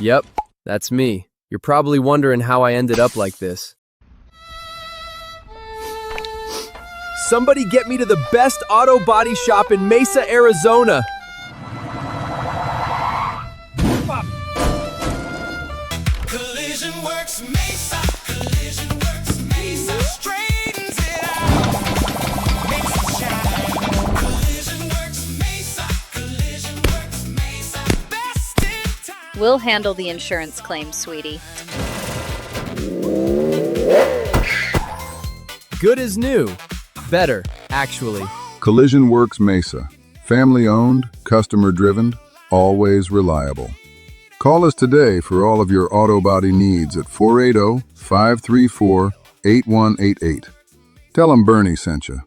Yep, that's me. You're probably wondering how I ended up like this. Somebody get me to the best auto body shop in Mesa, Arizona. Collision Works Mesa. Collision Works Mesa. Straightens it out. Makes it shine. Collision Works Mesa. Collision Works Mesa. Best in time. We'll handle the insurance claim, sweetie. Good as new. Better, actually. Collision Works Mesa. Family-owned, customer-driven, always reliable. Call us today for all of your auto body needs at 480-534-8188. Tell them Bernie sent you.